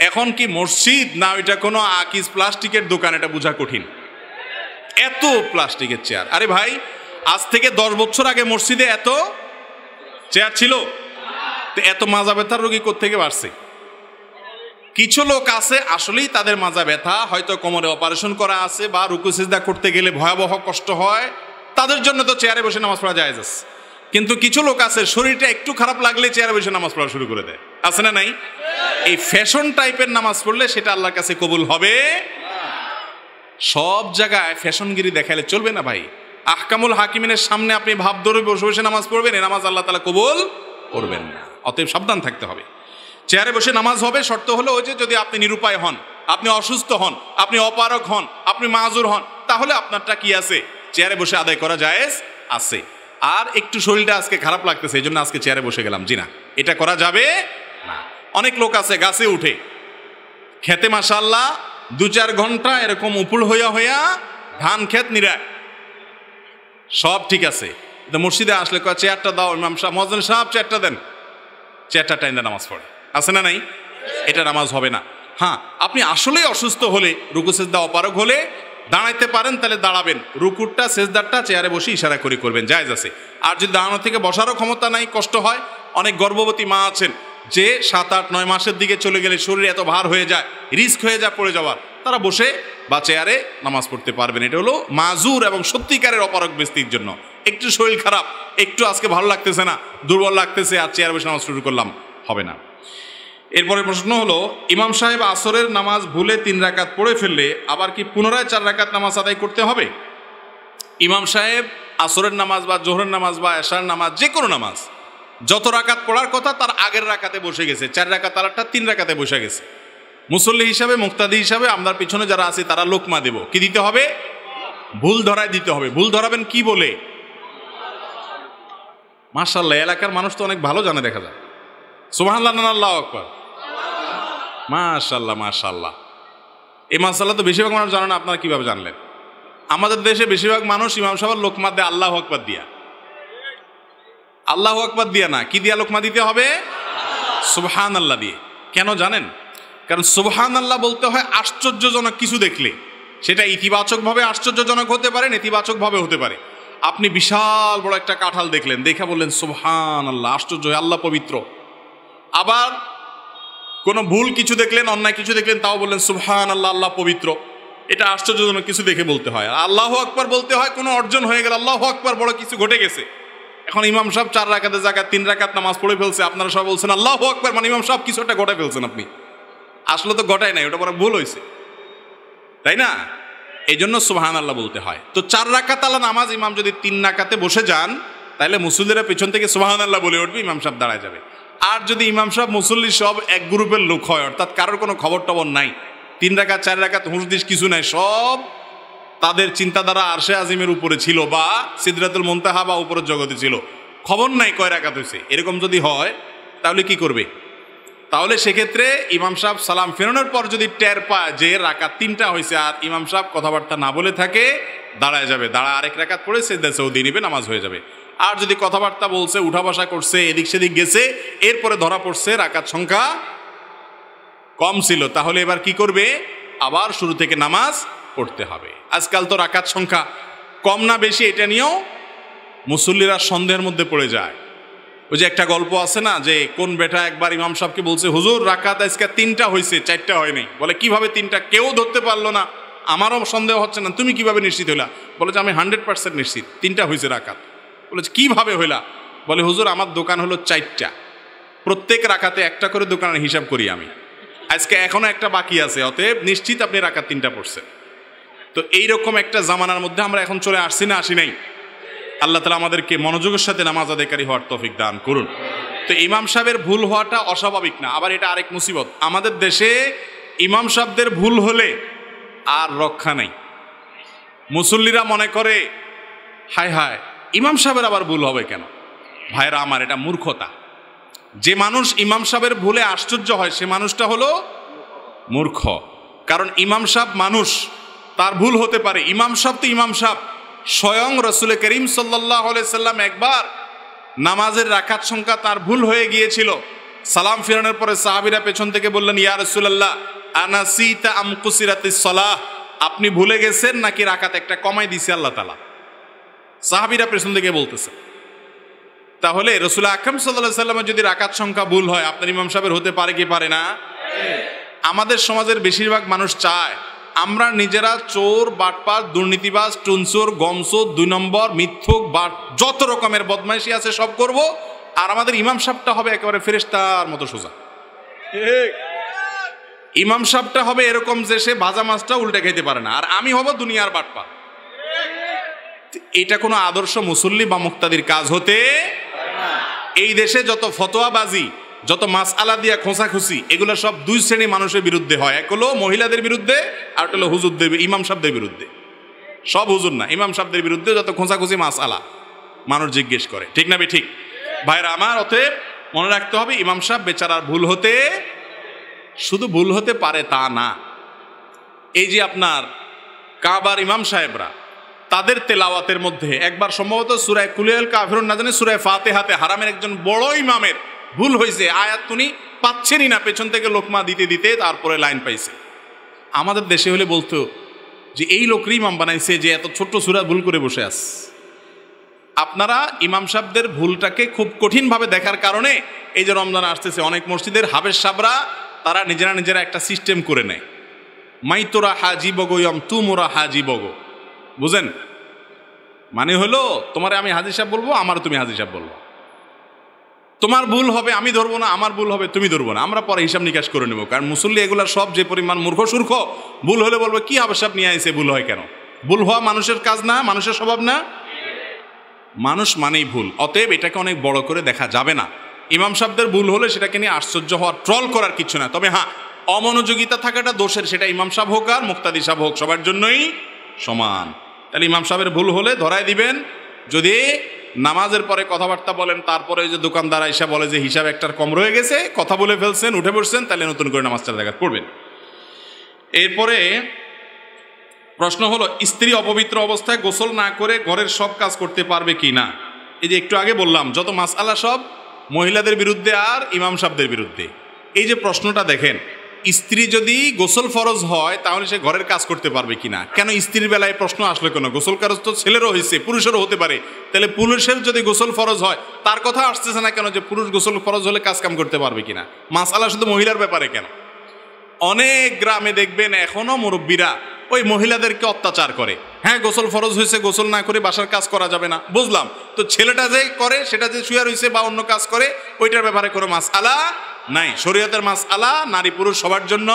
এখন কি মসজিদ না ওইটা কোনো আকিস প্লাস্টিকের দোকান, এটা বোঝা কঠিন। এত প্লাস্টিকের চেয়ার, আরে ভাই আজ থেকে 10 বছর আগে মসজিদে এত চেয়ার ছিল? এত মাজা ব্যথার রোগী কোত্থেকে বাড়ছে? কিছু লোক আছে আসলেই তাদের মাজা ব্যথা, হয়তো কোমরে অপারেশন করা আছে বা রুকু সিজদা করতে গেলে ভয়াবহ কষ্ট হয়, তাদের জন্য তো চেয়ারে বসে নামাজ পড়া জায়েজ আছে। কিন্তু কিছু লোক আছে শরীরটা একটু খারাপ লাগলে চেয়ারে বসে নামাজ পড়া শুরু করে দেয়, আছে না নাই? এই ফ্যাশন টাইপের নামাজ পড়লে সেটা আল্লাহর কাছে কবুল হবে। সব জায়গায় ফ্যাশনগিরি দেখালে চলবে না ভাই। আহকামুল হাকিমিনের সামনে আপনি ভাব ধরে বসে বসে নামাজ পড়বেন, এই নামাজ আল্লাহ তাআলা কবুল করবেন না। অতএব সাবধান থাকতে হবে। চেয়ারে বসে নামাজ হবে, শর্ত হলো ওই যে যদি আপনি নিরুপায় হন, আপনি অসুস্থ হন, আপনি অপারগ হন, আপনি মাযুর হন, তাহলে আপনারটা কি আছে, চেয়ারে বসে আদায় করা জায়েজ আছে। আর একটু শরীরটা আজকে খারাপ লাগতেছে এই জন্য আজকে চেয়ারে বসে গেলাম, জি না, এটা করা যাবে না। অনেক লোক আছে গাছে উঠে খেতে মাশাআল্লাহ 2-4 ঘন্টা এরকম উপর হইয়া হইয়া ধান ক্ষেত নিরায়, সব ঠিক আছে। মসজিদে আসলে কয় চেয়ারটা দাও, ইমাম সাহেব মুয়াজ্জিন সাহেব চেয়ারটা দেন, চেয়ারটা টাইনা নামাজ পড়ে, আছে না নাই? এটা নামাজ হবে না। হ্যাঁ, আপনি আসলেই অসুস্থ হলে, রুকু সিজদা অপারগ হলে দাঁড়াইতে পারেন তাহলে দাঁড়াবেন, রুকুরটা সিজদারটা চেয়ারে বসে ইশারা করে করবেন, জায়েজ আছে। আর যদি দাঁড়ানো থেকে বসারও ক্ষমতা নাই, কষ্ট হয়, অনেক গর্ভবতী মা আছেন যে 7-8-9 মাসের দিকে চলে গেলে শরীরে এত ভার হয়ে যায়, রিস্ক হয়ে যায় পড়ে যাওয়ার, তারা বসে বা চেয়ারে নামাজ পড়তে পারবেন। এটা হলো মাজুর এবং সত্যিকারের অপারগ ব্যক্তির জন্য। একটু শরীর খারাপ, একটু আজকে ভালো লাগতেছে না, দুর্বল লাগতেছে, আর চেয়ারে বসে নামাজ শুরু করলাম, হবে না। এরপরে প্রশ্ন হলো, ইমাম সাহেব আসরের নামাজ ভুলে 3 রাকাত পড়ে ফেললে আবার কি পুনরায় 4 রাকাত নামাজ আদায় করতে হবে? ইমাম সাহেব আসরের নামাজ বা জোহরের নামাজ বা এশার নামাজ, যে কোনো নামাজ যত রাকাত পড়ার কথা তার আগের রাকাতে বসে গেছে, 4 রাকাত আরেকটা 3 রাকাতে বসে গেছে। মুসল্লি হিসাবে, মুক্তাদি হিসাবে আমরা পিছনে যারা আছি তারা লোকমা দেব, কি দিতে হবে? ভুল ধরায় দিতে হবে। ভুল ধরাবেন কি বলে? মাশাআল্লাহ, এলাকার মানুষ তো অনেক ভালো জানে, দেখা যায়। সুবহানাল্লাহ না আল্লাহু আকবার, মাশাআল্লাহ মাশাআল্লাহ। এই মাশাআল্লাহ তো বেশিরভাগ মানুষ জানে না, আপনারা কিভাবে জানলেন? আমাদের দেশে বেশিরভাগ মানুষ ইমাম সাহেব লোকমা দেয় আল্লাহু আকবার দিয়া, আল্লাহু আকবার দিয়া না, কি দিয়া লোকমা দিতে হবে? সুবহানাল্লাহ দিয়ে। কেন জানেন? কারণ সুবহানাল্লাহ বলতে হয় আশ্চর্যজনক কিছু দেখলে, সেটা ইতিবাচকভাবে আশ্চর্যজনক হতে পারে, নেতিবাচকভাবে হতে পারে। আপনি বিশাল বড় একটা কাঁঠাল দেখলেন, দেখে বললেন সুবহানাল্লাহ, আশ্চর্য, আল্লাহ পবিত্র। আবার কোনো ভুল কিছু দেখলেন, অন্যায় কিছু দেখলেন, তাও বললেন সুবহানাল্লাহ, আল্লাহ পবিত্র। এটা আশ্চর্যজনক কিছু দেখে বলতে হয়। আল্লাহু আকবার বলতে হয় কোনো অর্জন হয়ে গেল, আল্লাহু আকবার, বড় কিছু ঘটে গেছে। এখন ইমাম সাহেব 4 রাকাতের জায়গায় 3 রাকাত নামাজ পড়ে ফেলছে, আপনারা সব বলছেন আল্লাহু আকবার, মানে ইমাম সাহেব কিছু একটা ঘটে ফেলছেন। আপনি আসলে তো ঘটায় নাই, ওটা বড় ভুল হয়েছে, তাই না? এই জন্য সুবহানাল্লাহ বলতে হয়। তো 4 রাকাত আলা নামাজ ইমাম যদি 3 রাকাতে বসে যান, তাহলে মুসল্লিরা পেছন থেকে সুবহানাল্লাহ বলে উঠবে, ইমাম সাহেব দাঁড়ায় যাবে। আর যদি ইমাম সাহেব মুসল্লি সব এক গ্রুপের লোক হয়, অর্থাৎ কারোর কোনো খবর টবর নাই, 3 রাকাত 4 রাকাত হুঁশদিশ কিছু নাই, সব তাদের চিন্তাধারা আরশে আজিমের উপরে ছিল বা সিদরাতুল মুনতাহা বা উপরের জগতে ছিল, খবর নাই কয় রাকাত হয়েছে, এরকম যদি হয় তাহলে কি করবে? তাহলে সেক্ষেত্রে ইমাম সাহেব সালাম ফেরানোর পর যদি টের পায় যে রাকাত 3টা হয়েছে আর ইমাম সাহেব কথাবার্তা না বলে থাকে, দাঁড়ায় যাবে, দাঁড়া আরেক রাকাত পড়ে সিজদা সৌদি নিবে, নামাজ হয়ে যাবে। আর যদি কথাবার্তা বলছে, উঠা বসা করছে, এদিক সেদিক গেছে, এরপরে ধরা পড়ছে রাকাত সংখ্যা কম ছিল, তাহলে এবার কি করবে? আবার শুরু থেকে নামাজ পড়তে হবে। আজকাল তো রাকাত সংখ্যা কম না বেশি এটা নিয়েও মুসল্লিরা সন্দেহের মধ্যে পড়ে যায়। ওই যে একটা গল্প আছে না, যে কোন বেটা একবার ইমাম সাহেবকে বলছে, হুজুর রাকাত আজকে 3টা হয়েছে, 4টা হয়নি। বলে কিভাবে 3টা? কেউ ধরতে পারলো না, আমারও সন্দেহ হচ্ছে না, তুমি কিভাবে নিশ্চিত হইলা? বলে যে আমি 100% নিশ্চিত 3টা হয়েছে রাকাত। বলেছে কিভাবে হইলা? বলে হুজুর আমার দোকান হলো 4টা, প্রত্যেক রাকাতে একটা করে দোকানের হিসাব করি আমি, আজকে এখনো একটা বাকি আছে, অতএব নিশ্চিত আপনি রাকাত 3টা পড়ছেন। তো এইরকম একটা জামানার মধ্যে আমরা এখন চলে আসছি না আসি নাই? আল্লাহ তাআলা আমাদেরকে মনোযোগের সাথে নামাজ আদায়কারী হওয়ার তৌফিক দান করুন। তো ইমাম সাহেবের ভুল হওয়াটা অস্বাভাবিক না। আবার এটা আরেক মুসিবত, আমাদের দেশে ইমাম সাহেবদের ভুল হলে আর রক্ষা নেই। মুসল্লিরা মনে করে হায় হায় ইমাম সাহেবের আবার ভুল হবে কেন? ভাইরা আমার, এটা মূর্খতা। যে মানুষ ইমাম সাহেবের ভুলে আশ্চর্য হয় সে মানুষটা হলো মূর্খ। কারণ ইমাম সাহেব মানুষ, তার ভুল হতে পারে। ইমাম সাহেব তো ইমাম সাহেব। স্বয়ং রসুল করিম সাল্লাল্লাহু আলাইহি সাল্লাম একবার নামাজের রাকাত সংখ্যা তার ভুল হয়ে গিয়েছিল। সালাম ফিরানোর পরে সাহাবীরা পেছন থেকে বললেন, ইয়া রাসূলুল্লাহ আনাসিতা আম কুসিরাতিস সালাহ, আপনি ভুলে গেছেন নাকি রাকাত একটা কমাই দিয়েছে আল্লাহ তাআলা? সাহাবীরা পেছন থেকে বলতেছে। তাহলে রাসূল আকরাম সাল্লাল্লাহু আলাইহি সাল্লামের যদি রাকাত সংখ্যা ভুল হয়, আপনার ইমাম সাহেবের হতে পারে কি পারে না? আমাদের সমাজের বেশিরভাগ মানুষ চায় আমরা নিজেরা চোর, বাটপার, দুর্নীতিবাজ, টুনচোর, গমচোর, 2 নম্বর, মিথ্যুক, বাট, যত রকমের বদমাইশি আছে সব করব, আর আমাদের ইমাম সাহেবটা হবে একেবারে ফেরেশতার মতো সোজা। ইমাম সাহেবটা হবে এরকম যে সে ভাজা মাছটা উল্টে খেতে পারে না, আর আমি হব দুনিয়ার বাটপার। এটা কোনো আদর্শ মুসল্লি বা মুক্তাদির কাজ হতে। এই দেশে যত ফতোয়াবাজি, যত মাসআলা দিয়া খোঁচাখুচি, এগুলো সব 2 শ্রেণী মানুষের বিরুদ্ধে হয়। এক হলো মহিলাদের বিরুদ্ধে, আর একটা হলো হুজুরদের, ইমাম সাহেবদের বিরুদ্ধে। সব হুজুর না, ইমাম সাহেবদের বিরুদ্ধে যত খোঁচাখুচি মাসআলা মানুষ জিজ্ঞেস করে। ঠিক না ঠিক ভাইরা আমার? অতএব মনে রাখতে হবে ইমাম সাহেব বেচারার ভুল হতে, শুধু ভুল হতে পারে তা না। এই যে আপনার কাবার ইমাম সাহেবরা, তাদের তেলাওয়াতের মধ্যে একবার সম্ভবত সূরা কুল কাফিরুন না জানি সূরা ফাতিহাতে হারামের একজন বড় ইমামের ভুল হয়েছে, আয়াত উনি পাচ্ছেনই না, পেছন থেকে লোকমা দিতে দিতে তারপরে লাইন পাইছে। আমাদের দেশে হলে বলতো যে এই লোকরই ইমাম বানাইছে যে এত ছোট্ট সূরা ভুল করে বসে আছে। আপনারা ইমাম সাহেবদের ভুলটাকে খুব কঠিনভাবে দেখার কারণে এই যে রমজান আসতেছে, অনেক মসজিদের হাফেজ সাহেবরা তারা নিজেরা একটা সিস্টেম করে নেয়, মাইতোরা হাজি বগয়ম তুমোরা হাজি বগ। বুঝেন? মানে হলো তোমারে আমি হাজি সাহেব বলবো, আমার তুমি হাজি সাহেব বলবো। তোমার ভুল হবে আমি ধরবো না, আমার ভুল হবে তুমি ধরবো না, আমরা পরে হিসাব নিকাশ করে নেবো। কারণ মুসল্লি এগুলার সব যে পরিমাণ মূর্খ সূর্খ, ভুল হলে বলবো কি হাফেজ সাহেব নিয়ে আইছে, ভুল হয় কেন? ভুল হওয়া মানুষের কাজ না, মানুষের স্বভাব না, মানুষ মানেই ভুল। অতএব এটাকে অনেক বড় করে দেখা যাবে না। ইমাম সাহেবদের ভুল হলে সেটাকে নিয়ে আশ্চর্য হওয়ার, ট্রল করার কিছু না। তবে হ্যাঁ, অমনোযোগিতা থাকাটা দোষের, সেটা ইমাম সাহেব হোক আর মুক্তাদি সাহেব হোক, সবার জন্যই সমান। তাহলে ইমাম সাহেবের ভুল হলে ধরায় দিবেন। যদি নামাজের পরে কথাবার্তা বলেন, তারপরে যে দোকানদার আইসা বলে যে হিসাব একটার কম রয়ে গেছে, কথা বলে ফেলছেন, উঠে পড়ছেন, তাহলে নতুন করে নামাজটা জায়গা পড়বেন। এরপরে প্রশ্ন হলো, স্ত্রী অপবিত্র অবস্থায় গোসল না করে ঘরের সব কাজ করতে পারবে কি না? এই যে একটু আগে বললাম, যত মাসআলা সব মহিলাদের বিরুদ্ধে আর ইমাম সাহেবদের বিরুদ্ধে। এই যে প্রশ্নটা দেখেন, স্ত্রী যদি গোসল ফরজ হয় তাহলে সে ঘরের কাজ করতে পারবে কিনা? কেন স্ত্রীর বেলায় প্রশ্ন আসলো কেন? গোসল কাজ তো ছেলেরও হয়েছে, পুরুষেরও হতে পারে। তাহলে পুরুষের যদি গোসল ফরজ হয় তার কথা আসতেছে না কেন যে পুরুষ গোসল ফরজ হলে কাজ কাম করতে পারবে কিনা? মাসআলা শুধু মহিলার ব্যাপারে কেন? অনেক গ্রামে দেখবেন এখনো মুরব্বীরা ওই মহিলাদেরকে অত্যাচার করে। হ্যাঁ, গোসল ফরজ হয়েছে, গোসল না করে বাসার কাজ করা যাবে না, বুঝলাম। তো ছেলেটা যে করে, সেটা যে শুয়ে রয়েছে বা অন্য কাজ করে, ওইটার ব্যাপারে কোনো মাসআলা নাই। শরীয়তের মাসআলা নারী পুরুষ সবার জন্য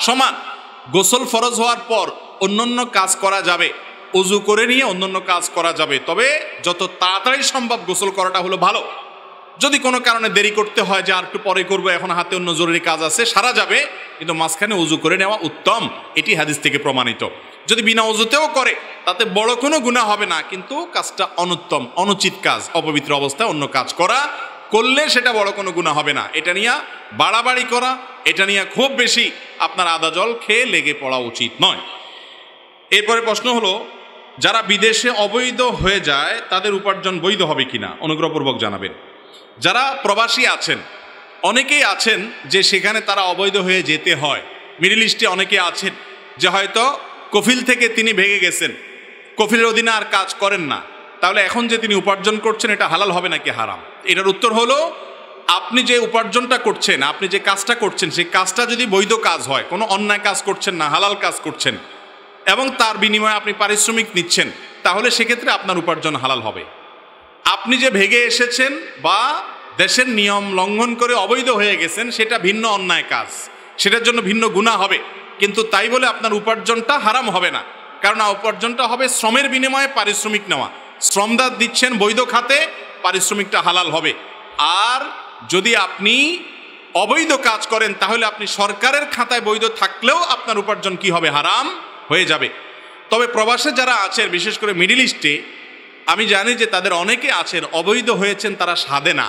সমান। গোসল ফরজ হওয়ার পর অন্যান্য কাজ করা যাবে, ওযু করে নিয়ে অন্যান্য কাজ করা যাবে, তবে যত তাড়াতাড়ি সম্ভব গোসল করাটা হলো ভালো। যদি কোনো কারণে দেরি করতে হয় যে আর একটু পরে করবো, এখন হাতে অন্য জরুরি কাজ আছে, সারা যাবে, কিন্তু মাঝখানে ওযু করে নেওয়া উত্তম। এটি হাদিস থেকে প্রমাণিত। যদি বিনা ওযুতেও করে তাতে বড় কোনো গুনাহ হবে না, কিন্তু কাজটা অনুত্তম, অনুচিত কাজ, অপবিত্র অবস্থায় অন্য কাজ করলে সেটা বড় কোনো গুনাহ হবে না। এটা নিয়ে বাড়াবাড়ি করা, এটা নিয়ে খুব বেশি আপনার আদা জল খেয়ে লেগে পড়া উচিত নয়। এরপরে প্রশ্ন হলো, যারা বিদেশে অবৈধ হয়ে যায় তাদের উপার্জন বৈধ হবে কিনা? অনুগ্রহপূর্বক জানাবেন। যারা প্রবাসী আছেন, অনেকেই আছেন যে সেখানে তারা অবৈধ হয়ে যেতে হয়। মিডল ইস্টে অনেকে আছেন যে হয়তো কফিল থেকে তিনি ভেগে গেছেন, কফিলের অধীনে আর কাজ করেন না, তাহলে এখন যে তিনি উপার্জন করছেন এটা হালাল হবে নাকি হারাম? এটার উত্তর হলো, আপনি যে উপার্জনটা করছেন, আপনি যে কাজটা করছেন, সেই কাজটা যদি বৈধ কাজ হয়, কোনো অন্যায় কাজ করছেন না, হালাল কাজ করছেন, এবং তার বিনিময়ে আপনি পারিশ্রমিক নিচ্ছেন, তাহলে সেক্ষেত্রে আপনার উপার্জন হালাল হবে। আপনি যে ভেগে এসেছেন বা দেশের নিয়ম লঙ্ঘন করে অবৈধ হয়ে গেছেন, সেটা ভিন্ন অন্যায় কাজ, সেটার জন্য ভিন্ন গুনাহ হবে, কিন্তু তাই বলে আপনার উপার্জনটা হারাম হবে না। কারণ উপার্জনটা হবে শ্রমের বিনিময়ে পারিশ্রমিক নেওয়া। শ্রমদার দিচ্ছেন বৈধ খাতে, পারিশ্রমিকটা হালাল হবে। আর যদি আপনি অবৈধ কাজ করেন তাহলে আপনি সরকারের খাতায় বৈধ থাকলেও আপনার উপার্জন কি হবে? হারাম হয়ে যাবে। তবে প্রবাসে যারা আছেন, বিশেষ করে মিডল ইস্টে, আমি জানি যে তাদের অনেকে আছেন অবৈধ হয়েছেন তারা সাধে না,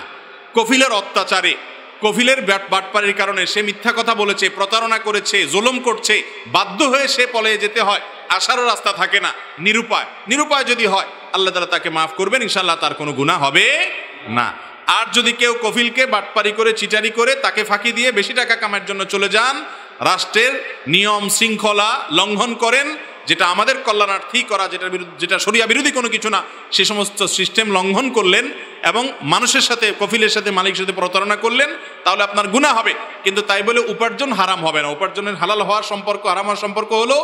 কফিলের অত্যাচারে, কফিলের বাটপাড়ির কারণে সে মিথ্যা কথা বলেছে, প্রতারণা করেছে, জুলুম করছে, বাধ্য হয়ে সে পলায়ে যেতে হয়, আসারও রাস্তা থাকে না, নিরুপায় যদি হয় আল্লাহ তাআলা তাকে মাফ করবেন, ইনশাআল্লাহ তার কোনো গুনাহ হবে না। আর যদি কেউ কফিলকে বাটপারি করে, চিটারি করে, তাকে ফাঁকি দিয়ে বেশি টাকা কামানোর জন্য চলে যান, রাষ্ট্রের নিয়ম শৃঙ্খলা লঙ্ঘন করেন, যেটা আমাদের কল্যাণার্থী করা, যেটা শরিয়া বিরোধী কোনো কিছু না, সে সমস্ত সিস্টেম লঙ্ঘন করলেন এবং মানুষের সাথে, কফিলের সাথে, মালিকের সাথে প্রতারণা করলেন, তাহলে আপনার গুনাহ হবে। কিন্তু তাই বলে উপার্জন হারাম হবে না। উপার্জনের হালাল হওয়ার সম্পর্ক, হারাম হওয়ার সম্পর্ক হলো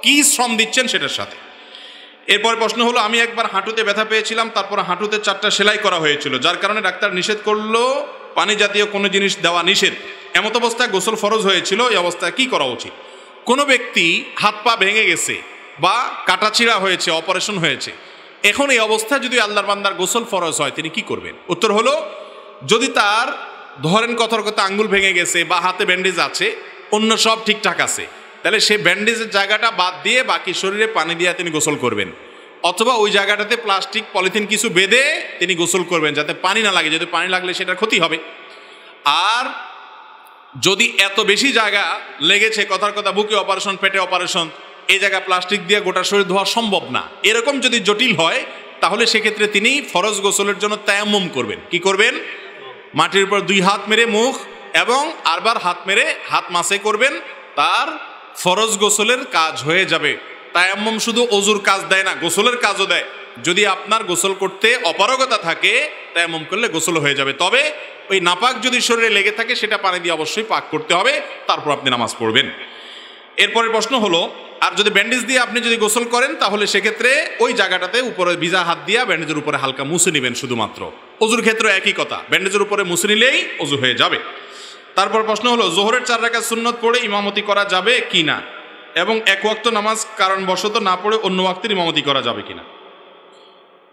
কি শ্রম দিচ্ছেন সেটার সাথে। এরপর প্রশ্ন হলো, আমি একবার হাঁটুতে ব্যথা পেয়েছিলাম, তারপর হাঁটুতে 4টা সেলাই করা হয়েছিল, যার কারণে ডাক্তার নিষেধ করলো পানি জাতীয় কোনো জিনিস দেওয়া নিষেধ। এমত অবস্থায় গোসল ফরজ হয়েছিল, এই অবস্থায় কি করা উচিত? কোনো ব্যক্তি হাত পা ভেঙে গেছে বা কাটাছিড়া হয়েছে, অপারেশন হয়েছে, এখন এই অবস্থায় যদি আল্লাহর বান্দার গোসল ফরজ হয় তিনি কি করবেন? উত্তর হলো, যদি তার ধরেন কথার কথা আঙ্গুল ভেঙে গেছে বা হাতে ব্যান্ডেজ আছে, অন্য সব ঠিকঠাক আছে, তাহলে সে ব্যান্ডেজের জায়গাটা বাদ দিয়ে বাকি শরীরে পানি দিয়ে তিনি গোসল করবেন, অথবা ওই জায়গাটাতে প্লাস্টিক পলিথিন কিছু বেঁধে তিনি গোসল করবেন যাতে পানি না লাগে, যদি পানি লাগলে সেটার ক্ষতি হবে। আর যদি এত বেশি জায়গা লেগেছে, কথার কথা বুকে অপারেশন, পেটে অপারেশন, এই জায়গা প্লাস্টিক দিয়ে গোটা শরীর ধোয়া সম্ভব না, এরকম যদি জটিল হয়, তাহলে সেক্ষেত্রে তিনি ফরজ গোসলের জন্য তায়াম্মুম করবেন। কি করবেন? মাটির উপর 2 হাত মেরে মুখ এবং আরবার হাত মেরে হাত মাসে করবেন, তার ফরজ গোসলের কাজ হয়ে যাবে। তায়াম্মুম শুধু ওযুর কাজ দেয় না, গোসলের কাজও দেয়। যদি আপনার গোসল করতে অপারগতা থাকে, তায়াম্মুম করলে গোসল হয়ে যাবে। তবে ওই নাপাক যদি শরীরে লেগে থাকে সেটা পানি দিয়ে অবশ্যই পাক করতে হবে, তারপর আপনি নামাজ পড়বেন। এরপরের প্রশ্ন হলো, আর যদি ব্যান্ডেজ দিয়ে আপনি যদি গোসল করেন তাহলে সেক্ষেত্রে ওই জায়গাটাতে উপরে ভিজা হাত দিয়ে ব্যান্ডেজের উপরে হালকা মুছে নেবেন শুধুমাত্র। ওযুর ক্ষেত্রে একই কথা, ব্যান্ডেজের উপরে মুছে নিলেই ওযু হয়ে যাবে। তারপর প্রশ্ন হলো, যোহরের 4 রাকাত সুন্নত পড়ে ইমামতি করা যাবে কি না, এবং এক ওয়াক্ত নামাজ কারণবশত না পড়ে অন্য ওয়াক্তের ইমামতি করা যাবে কিনা?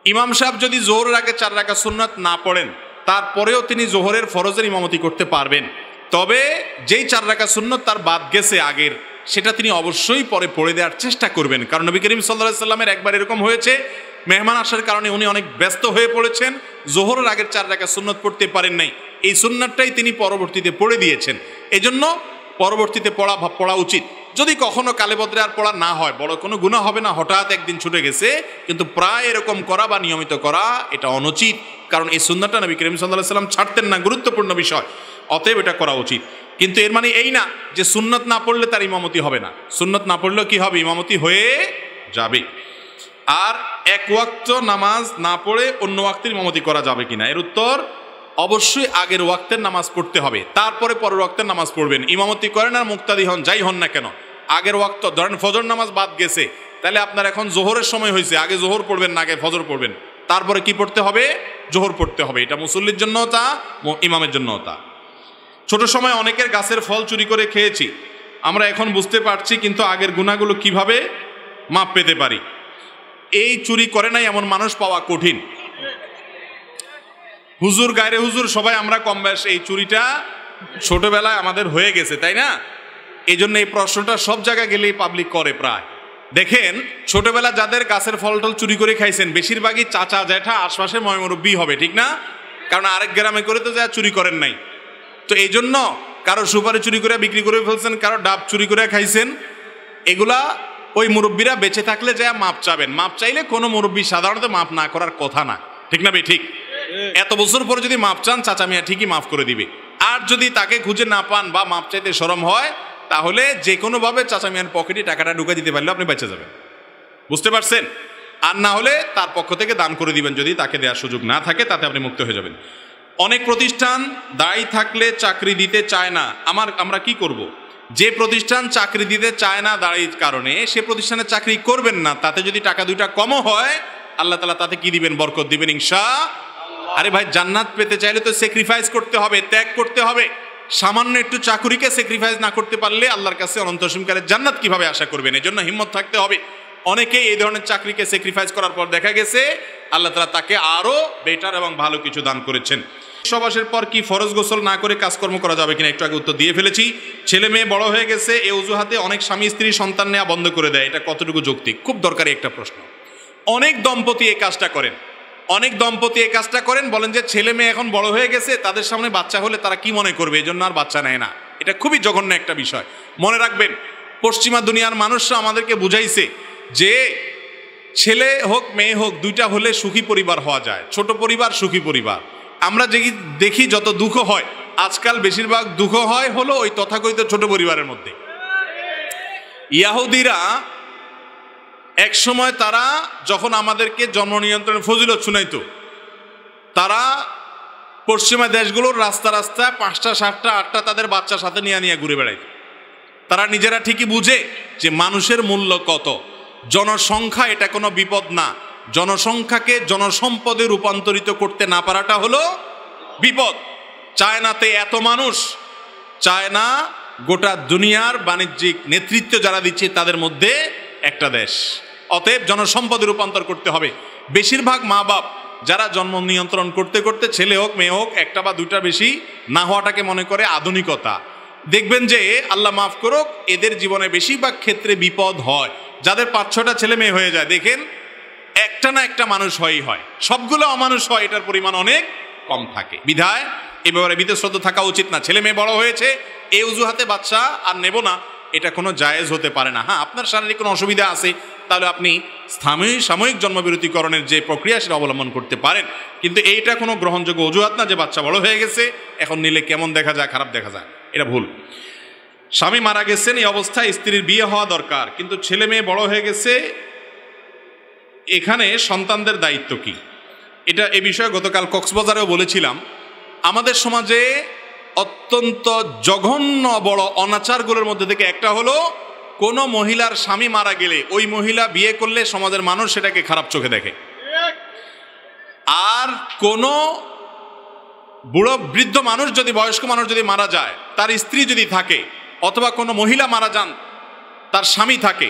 ইমাম সাহেব যদি যোহরের আগে 4 রাকাত সুন্নত না পড়েন, তারপরেও তিনি যোহরের ফরজের ইমামতি করতে পারবেন। তবে যেই 4 রাকাত সুন্নত তার বাদ গেছে আগের, সেটা তিনি অবশ্যই পরে পড়ে দেওয়ার চেষ্টা করবেন। কারণ নবী করিম সাল্লাল্লাহু আলাইহি সাল্লামের একবার এরকম হয়েছে, মেহমান আসার কারণে উনি অনেক ব্যস্ত হয়ে পড়েছেন, যোহরের আগের 4 রাকাত সুন্নত পড়তে পারেন নাই, এই সুন্নাতটাই তিনি পরবর্তীতে পড়ে দিয়েছেন। এজন্য পরবর্তীতে পড়া উচিত। যদি কখনো কালে বদরে আর পড়া না হয়, বড় কোনো গুনাহ হবে না, হঠাৎ একদিন ছুটে গেছে, কিন্তু প্রায় এরকম করা বা নিয়মিত করা এটা অনুচিত, কারণ এই সুন্নাতটা নবী করিম সাল্লাল্লাহু আলাইহি সাল্লাম ছাড়তেন না, গুরুত্বপূর্ণ বিষয়, অতএব এটা করা উচিত। কিন্তু এর মানে এই না যে সুন্নত না পড়লে তার ইমামতি হবে না, সুন্নত না পড়লেও কি হবে? ইমামতি হয়ে যাবে। আর এক ওয়াক্ত নামাজ না পড়ে অন্য ওয়াক্তের ইমামতি করা যাবে কিনা, এর উত্তর অবশ্যই আগের ওয়াক্তের নামাজ পড়তে হবে, তারপরে পরের ওয়াক্তের নামাজ পড়বেন। ইমামতি করেন আর মুক্তাদি হন, যাই হন না কেন, আগের ওয়াক্ত, ধরেন ফজর নামাজ বাদ গেছে, তাহলে আপনার এখন জোহরের সময় হয়েছে, আগে জোহর পড়বেন না আগে ফজর পড়বেন, তারপরে কি পড়তে হবে? জোহর পড়তে হবে। এটা মুসল্লির জন্য তা, ইমামের জন্য তা। ছোট সময় অনেকের গাছের ফল চুরি করে খেয়েছি, আমরা এখন বুঝতে পারছি, কিন্তু আগের গুনাহগুলো কিভাবে মাপ পেতে পারি? এই চুরি করে নাই এমন মানুষ পাওয়া কঠিন। হুজুর, গায়রে হুজুর সবাই আমরা কম বয়স এই চুরিটা ছোটবেলায় আমাদের হয়ে গেছে, তাই না? এই জন্য এই প্রশ্নটা সব জায়গায় গেলেই পাবলিক করে প্রায়। দেখেন, ছোটবেলা যাদের গাছের ফল টল চুরি করে খাইছেন, বেশিরভাগই চাচা জ্যাঠা আশপাশে ময়মুরব্বী হবে, ঠিক না? কারণ আরেক গ্রামে করে তো যা চুরি করেন নাই। তো এই জন্য কারো সুপারি চুরি করে বিক্রি করে ফেলছেন, কারো ডাব চুরি করে খাইছেন, এগুলা ওই মুরব্বীরা বেঁচে থাকলে যা মাপ চাবেন। মাপ চাইলে কোনো মুরব্বী সাধারণত মাপ না করার কথা না, ঠিক না? ঠিক। এত বছর পরে যদি মাপ চান, চাচা মিয়া ঠিকই মাফ করে দিবে। আর যদি তাকে খুঁজে না পান বা মাপ চাইতে শরম হয়, তাহলে যে কোনোভাবে চাচা মিয়ার পকেটে টাকাটা ঢুকে দিতে পারলে আপনি বেঁচে যাবেন, বুঝতে পারছেন? আর না হলে তার পক্ষ থেকে দান করে দিবেন, যদি তাকে দেওয়ার সুযোগ না থাকে, তাতে আপনি মুক্ত হয়ে যাবেন। অনেক প্রতিষ্ঠান দায়ী থাকলে চাকরি দিতে চায় না, আমরা কি করব? যে প্রতিষ্ঠান চাকরি দিতে চায় না দায়ীর কারণে, সে প্রতিষ্ঠানে চাকরি করবেন না। তাতে যদি টাকা 2টা কমও হয়, আল্লাহ তাআলা তাতে কি দিবেন? বরকত দিবেন ইনশাআল্লাহ। আরে ভাই, জান্নাত পেতে চাইলে তো স্যাক্রিফাইস করতে হবে, ত্যাগ করতে হবে। সামান্য একটু চাকুরিকে স্যাক্রিফাইস না করতে পারলে আল্লাহর কাছে অনন্ত অসীমকালের জান্নাত কিভাবে আশা করবেন? এজন্য হিম্মত থাকতে হবে। অনেকেই এই ধরনের চাকরিকে স্যাক্রিফাইস করার পর দেখা গেছে আল্লাহ তাআলা তাকে আরো বেটার এবং ভালো কিছু দান করেছেন। সবাসের পর কি ফরজ গোসল না করে কাজকর্ম করা যাবে কিনা একটু আগে উত্তর দিয়ে ফেলেছি। ছেলে মেয়ে বড় হয়ে গেছে এ অজুহাতে অনেক স্বামী স্ত্রী সন্তান নেওয়া বন্ধ করে দেয়, এটা কতটুকু যৌক্তিক? খুব দরকারি একটা প্রশ্ন। অনেক দম্পতি এই কাজটা করেন, বলেন যে ছেলে মেয়ে এখন বড় হয়ে গেছে, তাদের সামনে বাচ্চা হলে তারা কি মনে করবে, এই জন্য আর বাচ্চা নেয় না। এটা খুবই জঘন্য একটা বিষয়। মনে রাখবেন, পশ্চিমা দুনিয়ার মানুষরা আমাদেরকে বুঝাইছে যে ছেলে হোক মেয়ে হোক দুইটা হলে সুখী পরিবার হওয়া যায়, ছোট পরিবার সুখী পরিবার। আমরা যে দেখি যত দুঃখ হয় আজকাল, বেশিরভাগ দুঃখ হয় হলো ওই তথাকথিত ছোট পরিবারের মধ্যে। ইহুদিরা এক সময় তারা যখন আমাদেরকে জন্ম নিয়ন্ত্রণের ফজিলত শুনাইতো, তারা পশ্চিমা দেশগুলোর রাস্তা রাস্তা 5টা 7টা 8টা তাদের বাচ্চা সাথে নিয়ে ঘুরে বেড়াইত। তারা নিজেরা ঠিকই বুঝে যে মানুষের মূল্য কত, জনসংখ্যা এটা কোনো বিপদ না, জনসংখ্যাকে জনসম্পদে রূপান্তরিত করতে না পারাটা হলো বিপদ। চায়নাতে এত মানুষ, চায়না গোটা দুনিয়ার বাণিজ্যিক নেতৃত্ব যারা দিচ্ছে তাদের মধ্যে একটা দেশ। অতএব জনসম্পদে রূপান্তর করতে হবে। বেশিরভাগ মা বাপ যারা জন্ম নিয়ন্ত্রণ করতে করতে ছেলে হোক মেয়ে হোক একটা বা দুইটা বেশি না হওয়াটাকে মনে করে আধুনিকতা, দেখবেন যে আল্লাহ মাফ করুক এদের জীবনে বেশিরভাগ ক্ষেত্রে বিপদ হয়। যাদের 5-6টা ছেলে মেয়ে হয়ে যায় দেখেন একটা না একটা মানুষ হয়, সবগুলো অমানুষ হয়, এটার পরিমাণ অনেক কম থাকে। বিধায় এ ব্যাপারে বিতশ্রদ্ধ থাকা উচিত না। ছেলে মেয়ে বড় হয়েছে এই অজুহাতে বাচ্চা আর নেব না, এটা কোনো জায়েজ হতে পারে না। হ্যাঁ, আপনার শারীরিক কোনো অসুবিধা আছে তাহলে আপনি সাময়িক জন্মবিরতিকরণের যে প্রক্রিয়া সেটা অবলম্বন করতে পারেন, কিন্তু এইটা কোনো গ্রহণযোগ্য অজুহাত না যে বাচ্চা বড় হয়ে গেছে এখন নিলে কেমন দেখা যায়, খারাপ দেখা যায়, এটা ভুল। স্বামী মারা গেছেন, এই অবস্থায় স্ত্রীর বিয়ে হওয়া দরকার, কিন্তু ছেলে মেয়ে বড় হয়ে গেছে, এখানে সন্তানদের দায়িত্ব কি? এ বিষয়ে গতকাল কক্সবাজারেও বলেছিলাম। আমাদের সমাজে অত্যন্ত জঘন্য বড় অনাচারগুলোর মধ্যে থেকে একটা হলো, কোনো মহিলার স্বামী মারা গেলে ওই মহিলা বিয়ে করলে সমাজের মানুষ সেটাকে খারাপ চোখে দেখে। আর কোনো বুড়ো বৃদ্ধ মানুষ যদি, বয়স্ক মানুষ যদি মারা যায়, তার স্ত্রী যদি থাকে অথবা কোনো মহিলা মারা যান তার স্বামী থাকে,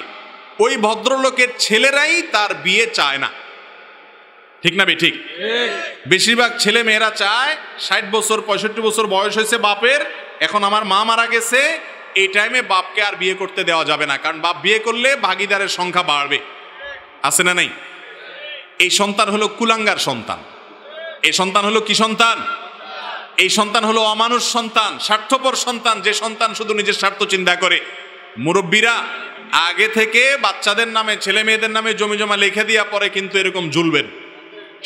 ওই ভদ্রলোকের ছেলেরাই তার বিয়ে চায় না। ঠিক না বে ঠিক? বেশিরভাগ ছেলে মেয়েরা চায় 60 বছর 65 বছর বয়স হয়েছে বাপের, এখন আমার মা মারা গেছে, এই টাইমে বাপকে আর বিয়ে করতে দেওয়া যাবে না, কারণ বাপ বিয়ে করলে ভাগিদারের সংখ্যা বাড়বে। আছে না নাই? এই সন্তান হলো কুলাঙ্গার সন্তান। এই সন্তান হলো কি সন্তান? এই সন্তান হলো অমানুষ সন্তান, স্বার্থপর সন্তান, যে সন্তান শুধু নিজের স্বার্থ চিন্তা করে। মুরব্বীরা আগে থেকে বাচ্চাদের নামে, ছেলে মেয়েদের নামে জমি জমা লিখে দিয়া পরে কিন্তু এরকম ঝুলবেন,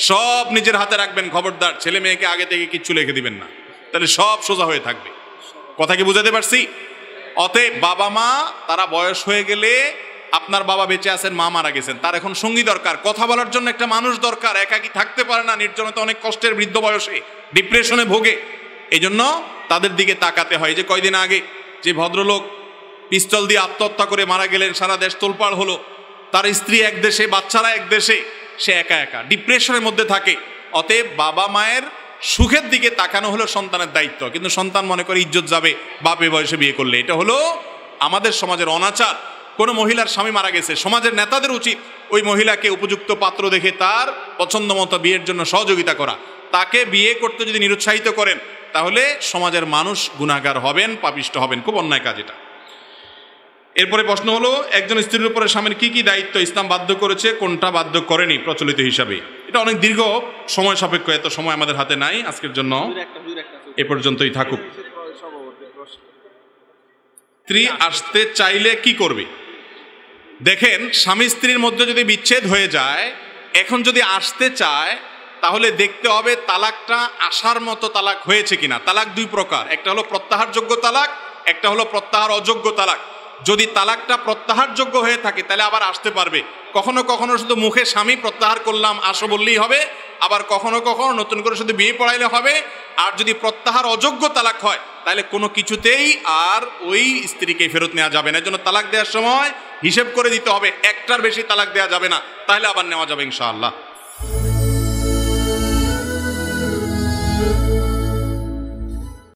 সব নিজের হাতে রাখবেন। খবরদার ছেলে মেয়েকে আগে থেকে কিচ্ছু লিখে দিবেন না, তাহলে সব সোজা হয়ে থাকবে। কথা কি বুঝাতে পারছি? অতএব বাবা মা তারা বয়স হয়ে গেলে, আপনার বাবা বেঁচে আছেন, মা মারা গেছেন, তার এখন সঙ্গী দরকার, কথা বলার জন্য একটা মানুষ দরকার। একাকী থাকতে পারে না, নির্জনতা অনেক কষ্টের, বৃদ্ধ বয়সে ডিপ্রেশনে ভোগে, এই জন্য তাদের দিকে তাকাতে হয়। যে কয়দিন আগে যে ভদ্রলোক পিস্তল দিয়ে আত্মহত্যা করে মারা গেলেন, সারা দেশ তোলপাড় হলো, তার স্ত্রী এক দেশে, বাচ্চারা এক দেশে, সে একা একা ডিপ্রেশনের মধ্যে থাকে। অতএব বাবা মায়ের সুখের দিকে তাকানো হলো সন্তানের দায়িত্ব, কিন্তু সন্তান মনে করে ইজ্জত যাবে বাপে বয়সে বিয়ে করলে। এটা হলো আমাদের সমাজের অনাচার। কোনো মহিলার স্বামী মারা গেছে, সমাজের নেতাদের উচিত ওই মহিলাকে উপযুক্ত পাত্র দেখে তার পছন্দ মতো বিয়ের জন্য সহযোগিতা করা। তাকে বিয়ে করতে যদি নিরুৎসাহিত করেন তাহলে সমাজের মানুষ গুনাহগার হবেন, পাপিষ্ট হবেন, খুব অন্যায় কাজ এটা। এরপরে প্রশ্ন হলো, একজন স্ত্রীর উপরে স্বামীর কি কি দায়িত্ব ইসলাম বাধ্য করেছে, কোনটা বাধ্য করেনি প্রচলিত হিসাবে? এটা অনেক দীর্ঘ সময় সাপেক্ষ, এত সময় আমাদের হাতে নাই, আজকের জন্য এ পর্যন্তই থাকুক। স্ত্রী আসতে চাইলে কি করবে? দেখেন, স্বামী স্ত্রীর মধ্যে যদি বিচ্ছেদ হয়ে যায়, এখন যদি আসতে চায় তাহলে দেখতে হবে তালাকটা আসার মতো তালাক হয়েছে কিনা। তালাক দুই প্রকার, একটা হলো প্রত্যাহারযোগ্য তালাক, একটা হলো প্রত্যাহার অযোগ্য তালাক। যদি তালাকটা প্রত্যাহারযোগ্য হয়ে থাকে তাহলে আবার আসতে পারবে। কখনো কখনো শুধু মুখে স্বামী প্রত্যাহার করলাম আসো বললেই হবে, আবার কখনো কখনো নতুন করে শুধু বিয়ে পড়াইলে হবে। আর যদি প্রত্যাহার অযোগ্য তালাক হয় তাহলে কোনো কিছুতেই আর ওই স্ত্রীকে ফেরত নেওয়া যাবে না। এজন্য তালাক দেওয়ার সময় হিসেব করে দিতে হবে, একটার বেশি তালাক দেওয়া যাবে না, তাহলে আবার নেওয়া যাবে ইনশাআল্লাহ।